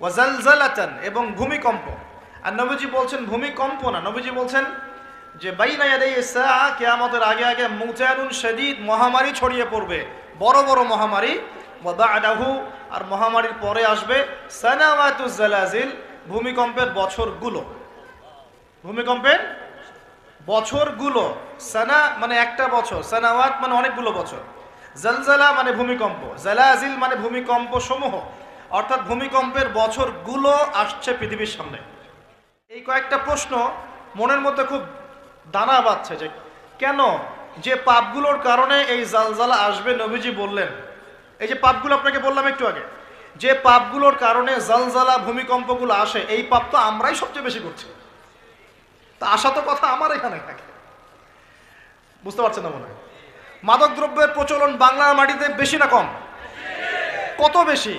ওয়া জালজালাতান, এবং ভূমিকম্প। আর নবীজি বলছেন ভূমিকম্প না, নবীজি বলছেন যে বাইনা ইয়াদাইস সাআ, কিয়ামতের আগে আগে মুতানুন শাদীদ, মহামারী ছড়িয়ে পড়বে, বড় বড় মহামারী। ওয়া বা'দাহু, আর মহামারীর পরে আসবে সানাওয়াতুজ জালাজিল, ভূমিকম্পের বছরগুলো। ভূমিকম্পের বছরগুলো। সানা মানে একটা বছর, সানাওয়াত মানে অনেকগুলো বছর, জালজালা মানে ভূমিকম্প, জালাজিল মানে ভূমিকম্প সমূহ, অর্থাৎ ভূমিকম্পের বছরগুলো আসছে পৃথিবীর সামনে। এই কয়েকটা প্রশ্ন মনের মধ্যে খুব দানা বাঁধছে যে কেন, যে পাপগুলোর কারণে এই জালজালা আসবে নবীজি বললেন। এই যে পাপগুলো আপনাকে বললাম একটু আগে, যে পাপগুলোর কারণে জালজালা ভূমিকম্পগুলো আসে, এই পাপ তো আমরাই সবচেয়ে বেশি করছি। তা আসা তো কথা আমার এখানে থাকে, বুঝতে পারছেন না মনে হয়? মাদক দ্রব্যের প্রচলন বাংলার মাটিতে বেশি না কম? কত বেশি?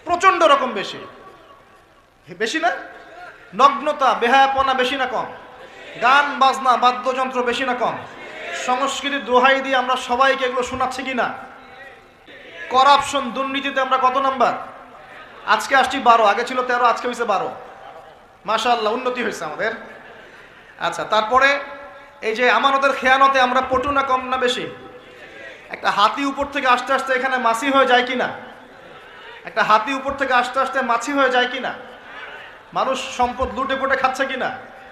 প্রচন্ড রকম বেশি। বেশি না? নগ্নতা, বেহায়াপনা বেশি না কম? গান বাজনা, বাদ্যযন্ত্র বেশি না কম? সংস্কৃতির দোহাই দিয়ে আমরা সবাইকে এগুলো শোনাচ্ছি কিনা? করাপশন, দুর্নীতিতে আমরা কত নাম্বার? আজকে আসছি 12, আগে ছিল 13, আজকে হয়েছে 12। মাশাআল্লাহ, উন্নতি হয়েছে আমাদের। আচ্ছা, তারপরে এই যে আমানতের খেয়ানতে আমরা পটু না কম না বেশি? একটা হাতি উপর থেকে আস্তে আস্তে এখানে মাছি হয়ে যায় কিনা? একটা হাতি উপর থেকে আস্তে আস্তে মাছি হয়ে যায় কিনা? মানুষ সম্পদ লুটে পুটে খাচ্ছে কিনা?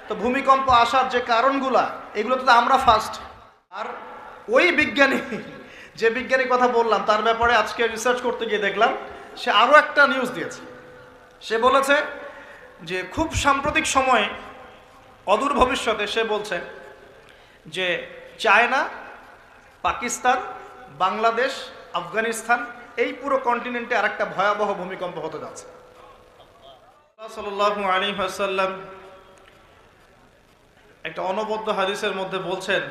তো ভূমিকম্প আসার যে কারণগুলা, এগুলো তো আমরা ফার্স্ট। আর ওই বিজ্ঞানী, যে বিজ্ঞানীর কথা বললাম, তার ব্যাপারে আজকে রিসার্চ করতে গিয়ে দেখলাম সে আরও একটা নিউজ দিয়েছে। সে বলেছে যে খুব সাম্প্রতিক সময়ে, অদূর ভবিষ্যতে, সে বলছে যে চায়না, পাকিস্তান, বাংলাদেশ, আফগানিস্তান, এই পুরো কন্টিনেন্টে আরেকটা ভয়াবহ ভূমিকম্প হতে যাচ্ছে। সাল্লাল্লাহু আলাইহি ওয়াসাল্লাম একটা অনবদ্য হাদিসের মধ্যে বলছেন,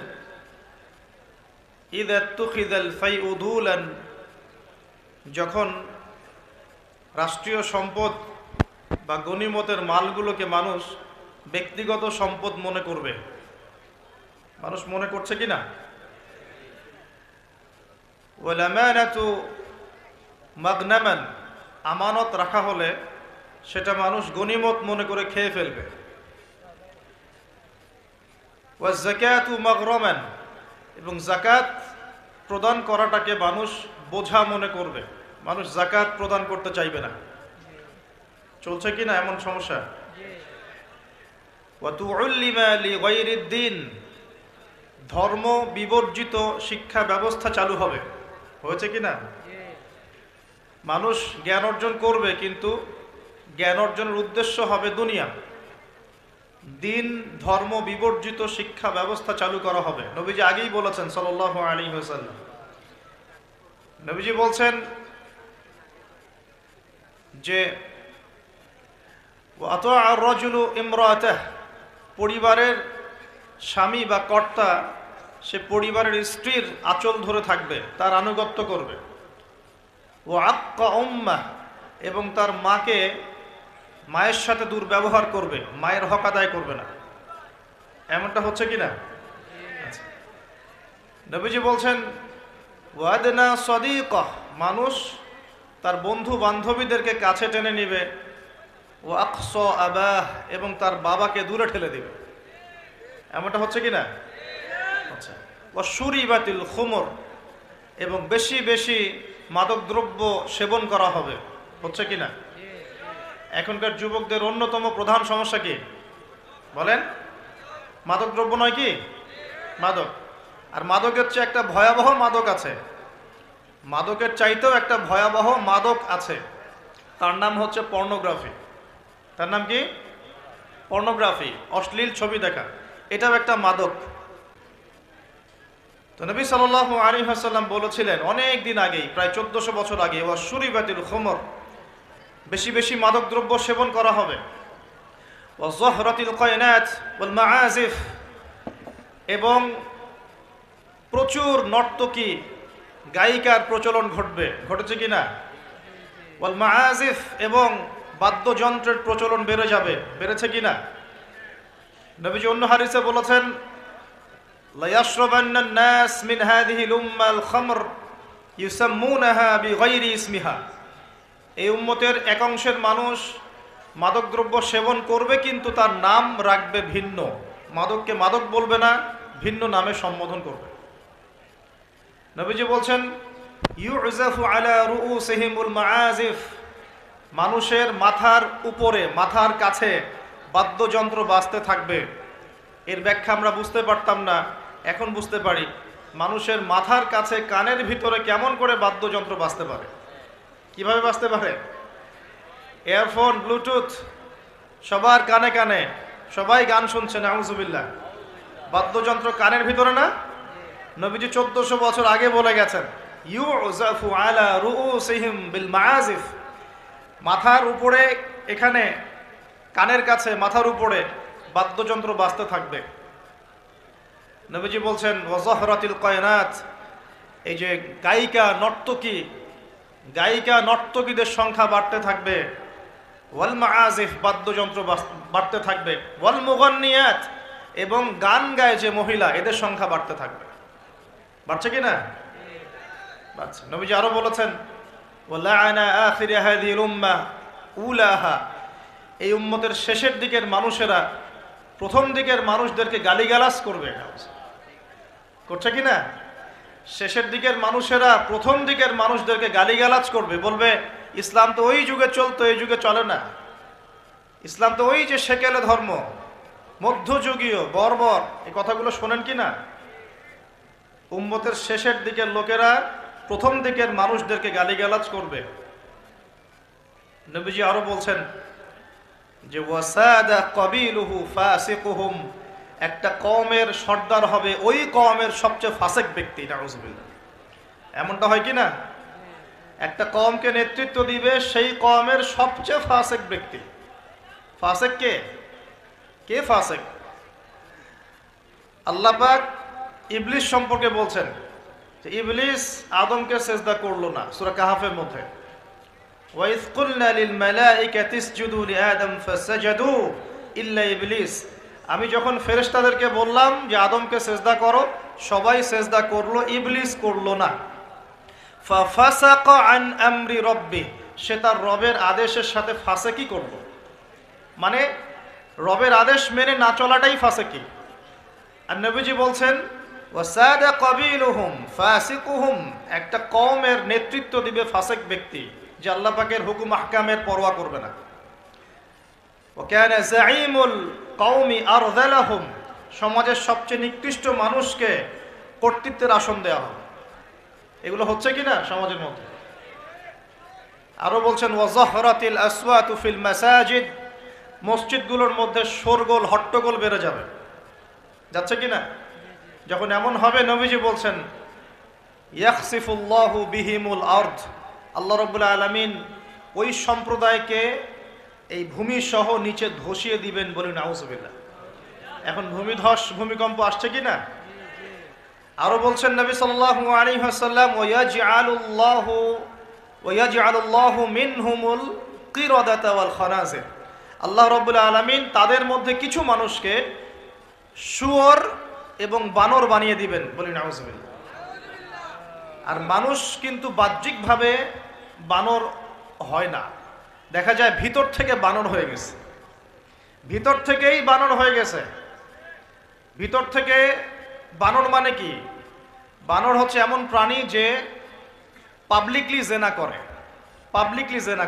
ইযা তুখিযাল ফাইউ দুলান, যখন রাষ্ট্রীয় সম্পদ বা গনিমতের মালগুলোকে মানুষ ব্যক্তিগত সম্পদ মনে করবে। মানুষ মনে করছে কিনা? ওয়াল আমানাতু মাগনামান, আমানত রাখা হলে সেটা মানুষ গনিমত মনে করে খেয়ে ফেলবে। ওয়াজ যাকাতু মাগরামান, এবং যাকাত প্রদান করাটাকে মানুষ বোঝা মনে করবে, মানুষ যাকাত প্রদান করতে চাইবে না। চলছে কিনা এমন সমস্যা? ওয়া তুউল্লিমা লিগাইরিদ দ্বীন, ধর্ম বিবর্জিত শিক্ষা ব্যবস্থা চালু হবে। হয়েছে কিনা? মানুষ জ্ঞান অর্জন করবে, কিন্তু জ্ঞান অর্জনের উদ্দেশ্য হবে দুনিয়া। দিন ধর্ম বিবর্জিত শিক্ষা ব্যবস্থা চালু করা হবে। নবীজি আগেই বলেছেন সাল্লাল্লাহু আলাইহি ওয়াসাল্লাম। নবীজি বলছেন যে ওয়াতা'a আর-রাজুলু ইমরাতাহ, পরিবারের স্বামী বা কর্তা সে পরিবারের স্ত্রীর আঁচল ধরে থাকবে, তার আনুগত্য করবে। ওয়া আক্কা উম্মাহ, এবং তার মাকে, মায়ের সাথে দুর্ব্যবহার করবে, মায়ের হক আদায় করবে না। এমনটা হচ্ছে কিনা? আচ্ছা, নবীজি বলছেন ওয়াদনা সাদিকাহ, মানুষ তার বন্ধু বান্ধবীদেরকে কাছে টেনে নিবে। ও আকসা আবাহ, এবং তার বাবাকে দূরে ঠেলে দিবে। এমনটা হচ্ছে কিনা? আচ্ছা, ও শুরিবাতিল খুমর, এবং বেশি বেশি মাদকদ্রব্য সেবন করা হবে। হচ্ছে কিনা? এখনকার যুবকদের অন্যতম প্রধান সমস্যা কি বলেন? মাদকদ্রব্য নয় কি? মাদক। আর মাদকের চেয়ে একটা ভয়াবহ মাদক আছে, মাদকের চাইতেও একটা ভয়াবহ মাদক আছে, তার নাম হচ্ছে পর্নোগ্রাফি। তার নাম কি? পর্নোগ্রাফি, অশ্লীল ছবি দেখা। এটাও একটা মাদক। তো নবী সাল্লাল্লাহু আলাইহি ওয়াসাল্লাম বলেছিলেন অনেক দিন আগেই, প্রায় 1400 বছর আগে, ওয়া শুরিবাতিল খুমর, বেশি বেশি মাদকদ্রব্য সেবন করা হবে। ওয়া যহরাতিল কায়নাত ওয়াল মাআজিফ, এবং প্রচুর নর্তকী গায়িকার প্রচলন ঘটবে। ঘটেছে কিনা? ওয়াল মাআজিফ, এবং বাদ্যযন্ত্রের প্রচলন বেড়ে যাবে। বেড়েছে কিনা? নবীজি অন্য হাদিসে বলেছেন লা ইয়াশরাবান্না আন-নাস মিন হাযিহিল উম্মাল খামর ইউসাম্মুনাহা বিগাইরি ইসমিহা, এই উম্মতের এক অংশের মানুষ মাদকদ্রব্য সেবন করবে, কিন্তু তার নাম রাখবে ভিন্ন। মাদককে মাদক বলবে না, ভিন্ন নামে সম্বোধন করবে। নবীজি বলছেন ইউজাফু আলা রুউসিহিমুল মাআজিফ, মানুষের মাথার উপরে, মাথার কাছে বাদ্যযন্ত্র বাজতে থাকবে। এর ব্যাখ্যা আমরা বুঝতে পারতাম না, এখন বুঝতে পারি। মানুষের মাথার কাছে কানের ভিতরে কেমন করে বাদ্যযন্ত্র বাজতে পারে, কিভাবে বাজতে পারে? ইয়ারফোন, ব্লুটুথ সবার কানে কানে, সবাই গান শুনছে, নাউজুবিল্লাহ। বাদ্যযন্ত্র কানের ভিতরে না? নবীজি 1400 বছর আগে বলে গেছেন ইউজাফু আলা রুউসিহিম বিল মাআজিফ, মাথার উপরে, এখানে কানের কাছে মাথার উপরে বাদ্যযন্ত্র বাজতে থাকবে। নবীজি বলছেন ওয়াজহরাতিল কায়নাত, এই যে গায়িকা নর্তকীদের সংখ্যা বাড়তে থাকবে। ওয়াল মাআজিফ, বাদ্যযন্ত্র বাড়তে থাকবে। ওয়াল মুগান্নিয়াত, এবং গান গায় যে মহিলা, এদের সংখ্যা বাড়তে থাকবে। বাড়ছে কি না? বাড়ছে। নবীজি আরো বলেছেন ওয়ালাআনা আখির হাযিহিল উম্মাহ উলাহা, এই উম্মতের শেষের দিকের মানুষেরা প্রথম দিকের মানুষদেরকে গালিগালাজ করবে। করছে কি না? শেষের দিকের মানুষেরা প্রথম দিকের মানুষদেরকে গালিগালাজ করবে, বলবে ইসলাম তো ওই যুগে চলতো, এই যুগে চলে না। ইসলাম তো ওই যে সেকেলে ধর্ম, মধ্যযুগীয়, বর্বর। এই কথাগুলো শোনেন কি না? উম্মতের শেষের দিকের লোকেরা প্রথম দিকের মানুষদেরকে গালিগালাজ করবে। নবীজি আরো বলছেন যে ওয়াসাদা কবিলুহু ফাসিকুহুম, একটা কওমের সর্দার হবে ওই কওমের সবচেয়ে ফাসিক ব্যক্তি। নাউজুবিল্লাহ। এমনটা হয় কি না? একটা কওমকে নেতৃত্ব দিবে সেই কওমের সবচেয়ে ফাসিক ব্যক্তি। ফাসিক কে? কে ফাসিক? আল্লাহ পাক ইবলিস সম্পর্কে বলছেন যে ইবলিস আদমকে সেজদা করলো না, সূরা কাহাফের মধ্যে। ওয়াইজ কুলনা লিল মালাইকাতি ইসজুদু লিআদম ফাসাজাদু ইল্লা ইবলিস, আমি যখন ফেরেশতাদেরকে বললাম যে আদমকে সেজদা করো, সবাই সেজদা করলো, ইবলিস করলো না। ফাফাসাকা আন আমরি রাব্বি, সে তার রবের আদেশের সাথে ফাসেকি করলো। মানে রবের আদেশ মেনে না চলাটাই ফাসেকি। আর নবীজি বলছেন ওয়াসাদা কবিলুহুম ফাসিকুহুম, একটা কওমের নেতৃত্ব দিবে ফাসিক ব্যক্তি, যে আল্লাহ পাকের হুকুম আহকামের পরোয়া করবে না। ওয়াকানা যাঈমুল কওমি আরযালাহুম, সমাজের সবচেয়ে নিকৃষ্ট মানুষকে কর্তৃত্বের আসন দেওয়া হবে। এগুলো হচ্ছে কি না সমাজের মধ্যে? আরো বলছেন ওয়াজহরাতিল আসওয়াতু ফিল মাসাজিদ, মসজিদগুলোর মধ্যে শোরগোল, হট্টগোল বেড়ে যাবে। যাচ্ছে কি না? যখন এমন হবে, নবীজি বলছেন ইয়াখসিফুল্লাহু বিহিমুল আরদ, আল্লাহ রাব্বুল আলামিন ওই সম্প্রদায়কে এই ভূমি সহ নিচে ধসিয়ে দিবেন। বলি নাউজুবিল্লাহ। এখন ভূমিকম্প আসছে কি না? আরো বলছেন নবী সাল্লাল্লাহু আলাইহি ওয়াসাল্লাম ওয়ায়াজআলুল্লাহু মিনহুমুল কিরাদাতা ওয়াল খানাজির, আল্লাহ রাব্বুল আলামিন তাদের মধ্যে কিছু মানুষকে শুয়োর এবং বানর বানিয়ে দিবেন। বলি নাউজুবিল্লাহ। আর মানুষ কিন্তু বাহ্যিকভাবে বানর হয় না, দেখা যায় ভিতর থেকে বানর হয়ে গেছে। ভিতর থেকেই বানর হয়ে গেছে। ভিতর থেকে বানর মানে কি? বানর হচ্ছে এমন প্রাণী যে পাবলিকলি জেনা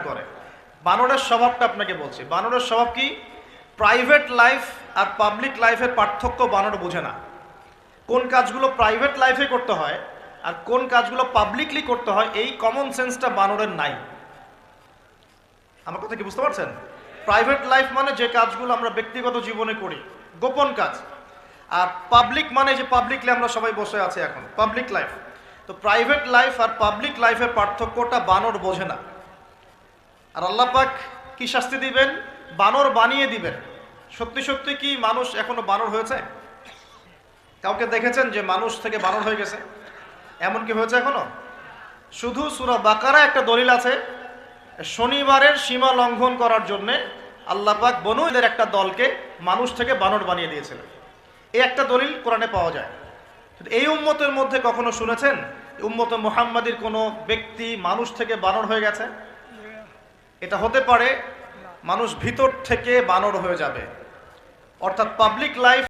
করে, বানরের স্বভাবটা আপনাকে বলছি। বানরের স্বভাব কি? প্রাইভেট লাইফ আর পাবলিক লাইফের পার্থক্য বানর বোঝে না। কোন কাজগুলো প্রাইভেট লাইফে করতে হয় আর কোন কাজগুলো পাবলিকলি করতে হয়, এই কমন সেন্সটা বানরের নাই। আমার কথা কি বুঝতে পারছেন? প্রাইভেট লাইফ মানে যে কাজগুলো আমরা ব্যক্তিগত জীবনে করি, গোপন কাজ। আর পাবলিক মানে যে পাবলিকলি আমরা সবাই বসে আছি এখন, পাবলিক লাইফ। তো প্রাইভেট লাইফ আর পাবলিক লাইফের পার্থক্যটা বানর বোঝে না। আর আল্লাহ পাক কি শাস্তি দিবেন? বানর বানিয়ে দিবেন। সত্যি সত্যি কি মানুষ এখনো বানর হয়েছে? কাউকে দেখেছেন যে মানুষ থেকে বানর হয়ে গেছে? এমন কি হয়েছে এখনো? শুধু সূরা বাকারা একটা দলিল আছে, শনিবারের সীমা লঙ্ঘন করার জন্যে আল্লাহ পাক বনু ইসরাইলের একটা দলকে মানুষ থেকে বানর বানিয়ে দিয়েছিলেন। এই একটা দলিল কোরআনে পাওয়া যায়। এই উম্মতের মধ্যে কখনো শুনেছেন উম্মতে মুহাম্মাদির কোনো ব্যক্তি মানুষ থেকে বানর হয়ে গেছে? এটা হতে পারে মানুষ ভিতর থেকে বানর হয়ে যাবে, অর্থাৎ পাবলিক লাইফ